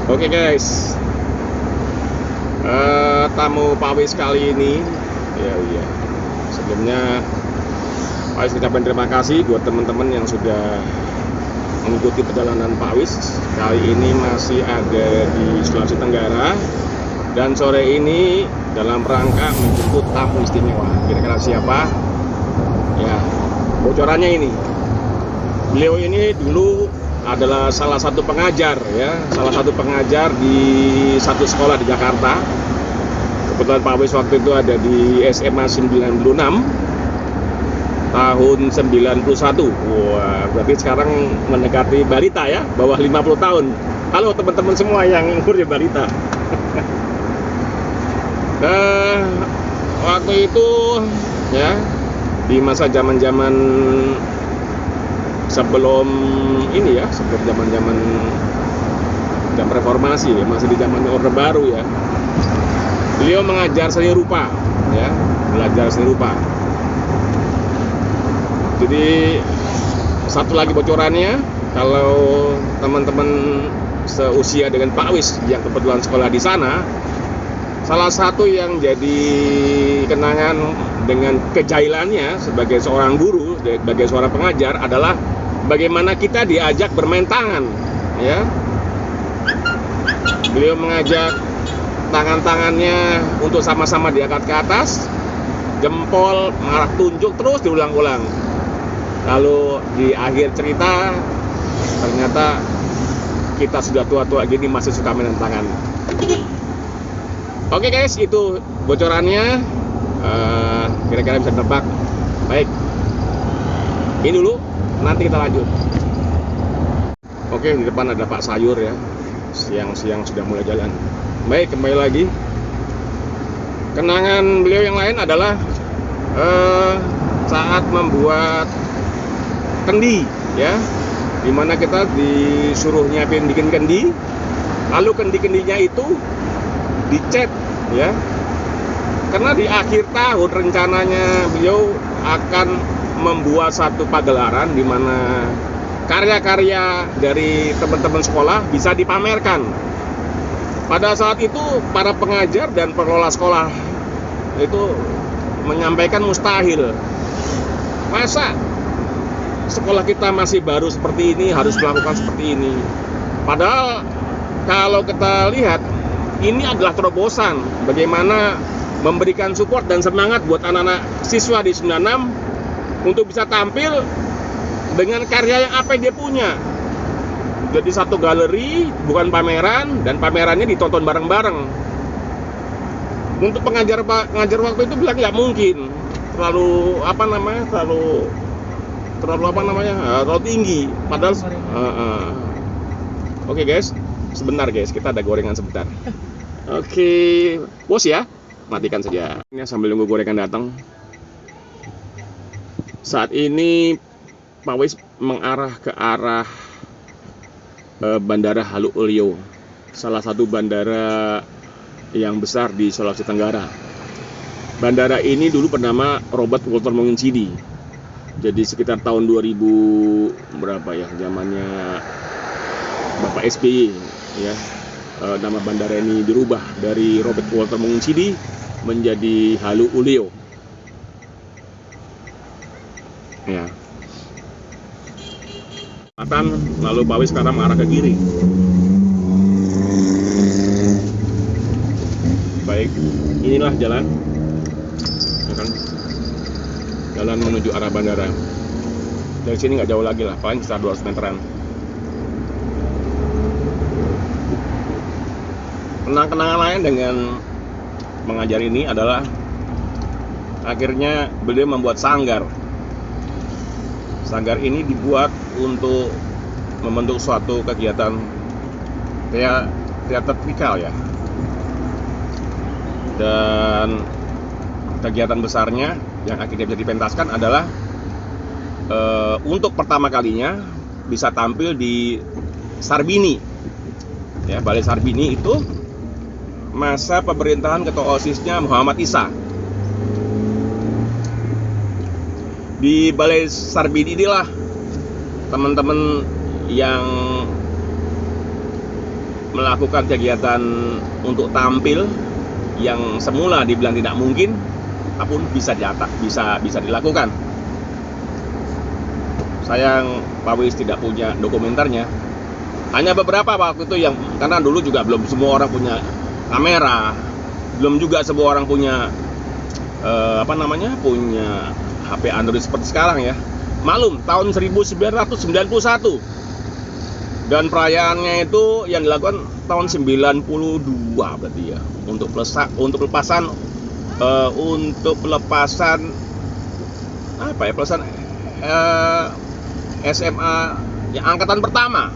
Oke guys, tamu Pak Wis kali ini, ya, sebelumnya Pak Wis ucapkan terima kasih buat teman-teman yang sudah mengikuti perjalanan Pak Wis. Kali ini masih ada di Sulawesi Tenggara, dan sore ini dalam rangka menjemput tamu istimewa. Kira-kira siapa? Ya, bocorannya ini. Beliau ini dulu adalah salah satu pengajar di satu sekolah di Jakarta. Kebetulan Pak Wis waktu itu ada di SMA 96 tahun 91. Wah, berarti sekarang mendekati balita ya, bawah 50 tahun. Halo teman-teman semua yang umurnya balita. Waktu itu ya, di masa zaman-zaman sebelum ini ya, sebelum zaman reformasi ya, masih di zaman Orde Baru ya. Beliau mengajar seni rupa ya, belajar seni rupa. Jadi satu lagi bocorannya, kalau teman-teman seusia dengan Pak Wis yang kebetulan sekolah di sana, salah satu yang jadi kenangan dengan kejailannya sebagai seorang guru, sebagai seorang pengajar adalah bagaimana kita diajak bermain tangan ya. Beliau mengajak tangan-tangannya untuk sama-sama diangkat ke atas, jempol mengarah tunjuk, terus diulang-ulang. Lalu di akhir cerita ternyata kita sudah tua-tua gini masih suka main tangan. Oke guys, itu bocorannya. Kira-kira bisa tebak. Baik, ini dulu, nanti kita lanjut. Oke, di depan ada Pak Sayur ya, siang-siang sudah mulai jalan. Baik, kembali lagi. Kenangan beliau yang lain adalah saat membuat kendi ya, dimana kita disuruh bikin kendi, lalu kendi-kendinya itu dicat ya, karena di akhir tahun rencananya beliau akan membuat satu pagelaran di mana karya-karya dari teman-teman sekolah bisa dipamerkan. Pada saat itu para pengajar dan pengelola sekolah itu menyampaikan mustahil. Masa sekolah kita masih baru seperti ini harus melakukan seperti ini? Padahal kalau kita lihat, ini adalah terobosan bagaimana memberikan support dan semangat buat anak-anak siswa di 96 untuk bisa tampil dengan karya yang apa yang dia punya. Jadi satu galeri, bukan pameran, dan pamerannya ditonton bareng-bareng. Untuk pengajar waktu itu bilang nggak mungkin, terlalu tinggi. Padahal Oke guys, sebentar guys, kita ada gorengan sebentar. Oke, bos ya, matikan saja. Ini sambil nunggu gorengan datang. Saat ini Pak Wis mengarah ke arah Bandara Halu Olio, salah satu bandara yang besar di Sulawesi Tenggara. Bandara ini dulu bernama Robert Walter Monginsidi. Jadi sekitar tahun 2000 berapa ya, zamannya Bapak SBY ya, nama bandara ini dirubah dari Robert Walter Monginsidi menjadi Halu Olio ya. Lalu Pak Wis sekarang mengarah ke kiri. Baik, inilah jalan menuju arah bandara. Dari sini nggak jauh lagi lah, paling sekitar 200 meteran. Kenang-kenangan lain dengan mengajar ini adalah akhirnya beliau membuat sanggar. Sanggar ini dibuat untuk membentuk suatu kegiatan teatrikal ya. Dan kegiatan besarnya yang akhirnya bisa dipentaskan adalah untuk pertama kalinya bisa tampil di Sarbini ya, Balai Sarbini itu masa pemerintahan ketua OSIS-nya Muhammad Isa. Di Balai Sarbini inilah teman-teman yang melakukan kegiatan untuk tampil yang semula dibilang tidak mungkin, apapun bisa dilakukan. Sayang Pak Wis tidak punya dokumenternya. Hanya beberapa waktu itu yang, karena dulu juga belum semua orang punya kamera, belum juga semua orang punya punya HP Android seperti sekarang ya. Maklum tahun 1991 dan perayaannya itu yang dilakukan tahun 92 berarti ya, untuk pelepasan SMA yang angkatan pertama.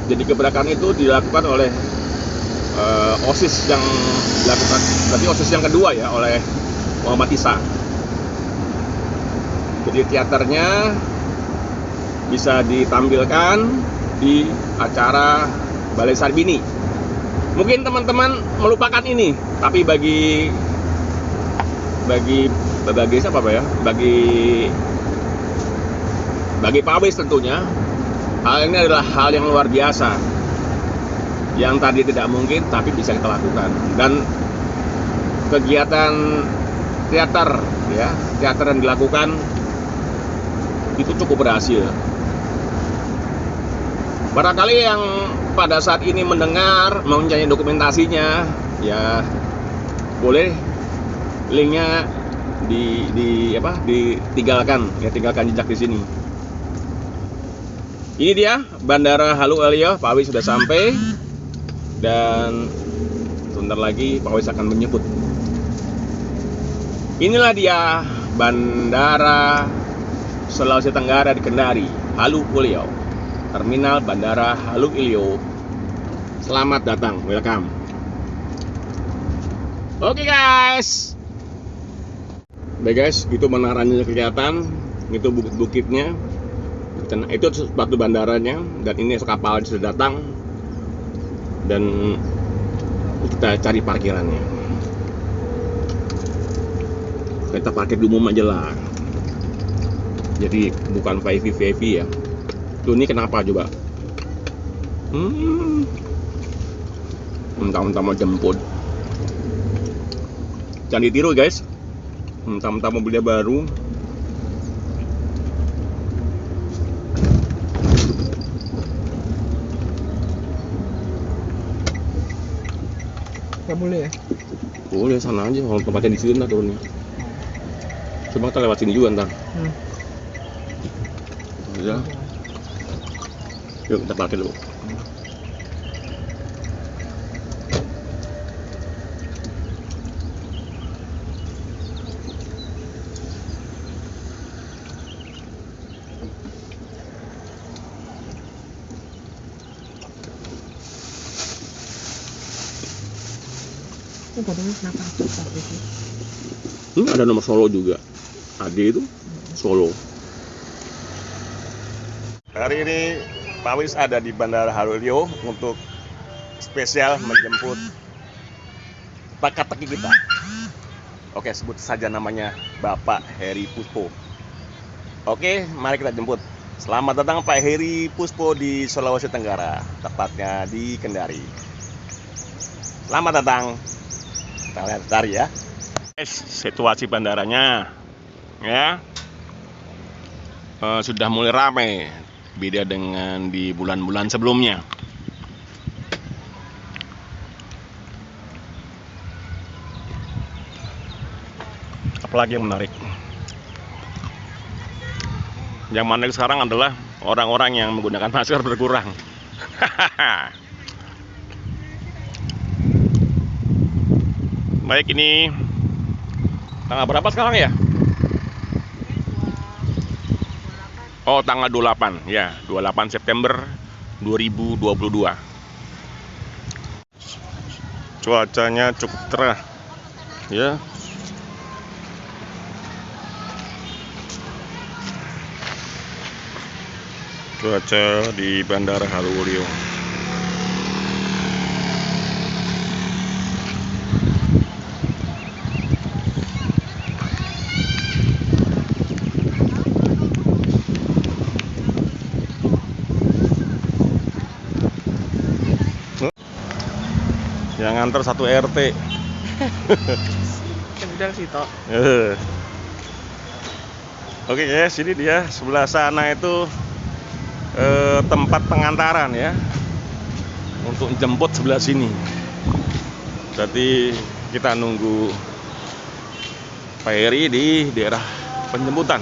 Jadi gebrakan itu dilakukan oleh OSIS yang dilakukan, berarti OSIS yang kedua ya, oleh Muhammad Isa. Jadi teaternya bisa ditampilkan di acara Balai Sarbini. Mungkin teman-teman melupakan ini, tapi bagi siapa Pak ya? Bagi Pak Wis tentunya, hal ini adalah hal yang luar biasa, yang tadi tidak mungkin tapi bisa kita lakukan. Dan kegiatan teater yang dilakukan itu cukup berhasil. Barangkali yang pada saat ini mendengar mau mencari dokumentasinya, ya boleh linknya ditinggalkan jejak di sini. Ini dia Bandara Halu Olio. Pak Wis sudah sampai dan sebentar lagi Pak Wis akan menyebut. Inilah dia Bandara Sulawesi Tenggara di Kendari, Halu Olio. Terminal Bandara Halu Olio. Selamat datang, welcome. Oke guys. Baik guys, itu menarannya kelihatan, itu bukit-bukitnya. Itu batu bandaranya, dan ini kapal sudah datang dan kita cari parkirannya. Kita parkir di umum aja lah, jadi bukan VIP ya. Tuh ini kenapa coba? Mentang-mentang mau jemput, jangan ditiru guys. Mentang-mentang mobilnya baru. Gak boleh ya? Boleh, sana aja, kalau tempatnya di sini turunnya. Coba kita lewat sini juga ntar. Ya. Yuk kita parkir dulu. Padahal kenapa susah itu? Ada nomor Solo juga. Ade itu Solo. Hari ini Pak Wis ada di Bandara Halu Olio untuk spesial menjemput teka-teki kita. Oke, sebut saja namanya Bapak Heri Puspo. Oke, mari kita jemput. Selamat datang Pak Heri Puspo di Sulawesi Tenggara, tepatnya di Kendari. Selamat datang. Kita lihat tadi ya. Situasi bandaranya ya sudah mulai ramai, beda dengan di bulan-bulan sebelumnya. Apalagi yang menarik, yang menarik sekarang adalah orang-orang yang menggunakan masker berkurang. Baik, ini tanggal berapa sekarang ya? Oh, tanggal 28 ya, 28 September 2022. Cuacanya cukup cerah ya. Cuaca di Bandara Halu Olio. Yang nganter satu RT. Udah sih toh. Oke guys, ini dia sebelah sana itu tempat pengantaran ya. Untuk jemput sebelah sini. Berarti kita nunggu Pak Heri di daerah penjemputan.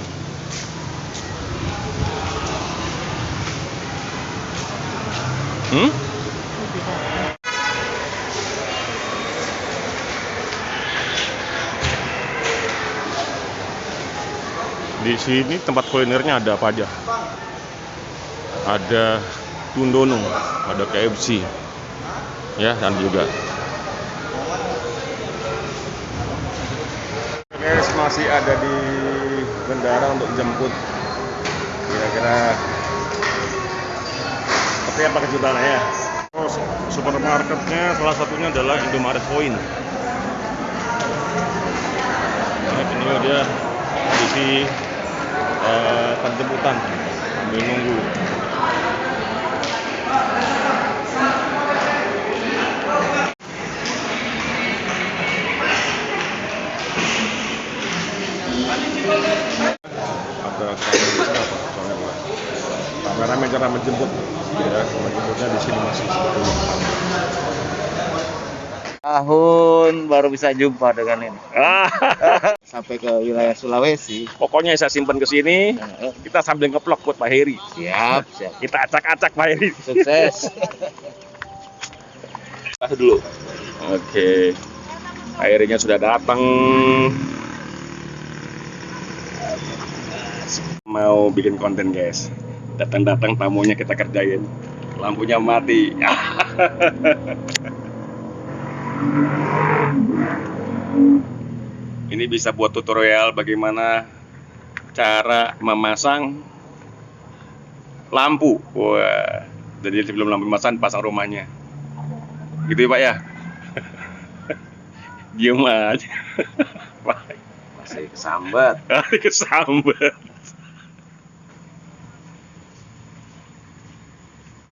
Di sini tempat kulinernya ada apa aja? Ada Tundonung, ada KFC, ya, dan juga. Guys, masih ada di bandara untuk jemput. Kira-kira seperti apa kejutannya? Oh, supermarketnya salah satunya adalah Indomaret Point. Nah, ini dia kondisi penjemputan sambil nunggu. Ada kameramen cara menjemput ya, menjemputnya di sini masih Tahun baru bisa jumpa dengan ini. Sampai ke wilayah Sulawesi. Pokoknya saya simpen ke sini, kita sambil ngeplok buat Pak Heri. Siap. Kita acak-acak Pak Heri. Sukses. Dulu. Oke. Pak Herinya sudah datang. Mau bikin konten guys. Datang-datang tamunya kita kerjain. Lampunya mati. Ini bisa buat tutorial bagaimana cara memasang lampu. Wah, jadi sebelum lampu memasang pasang rumahnya. Gitu ya Pak ya? Diem aja. Masih kesambat. Kesambat.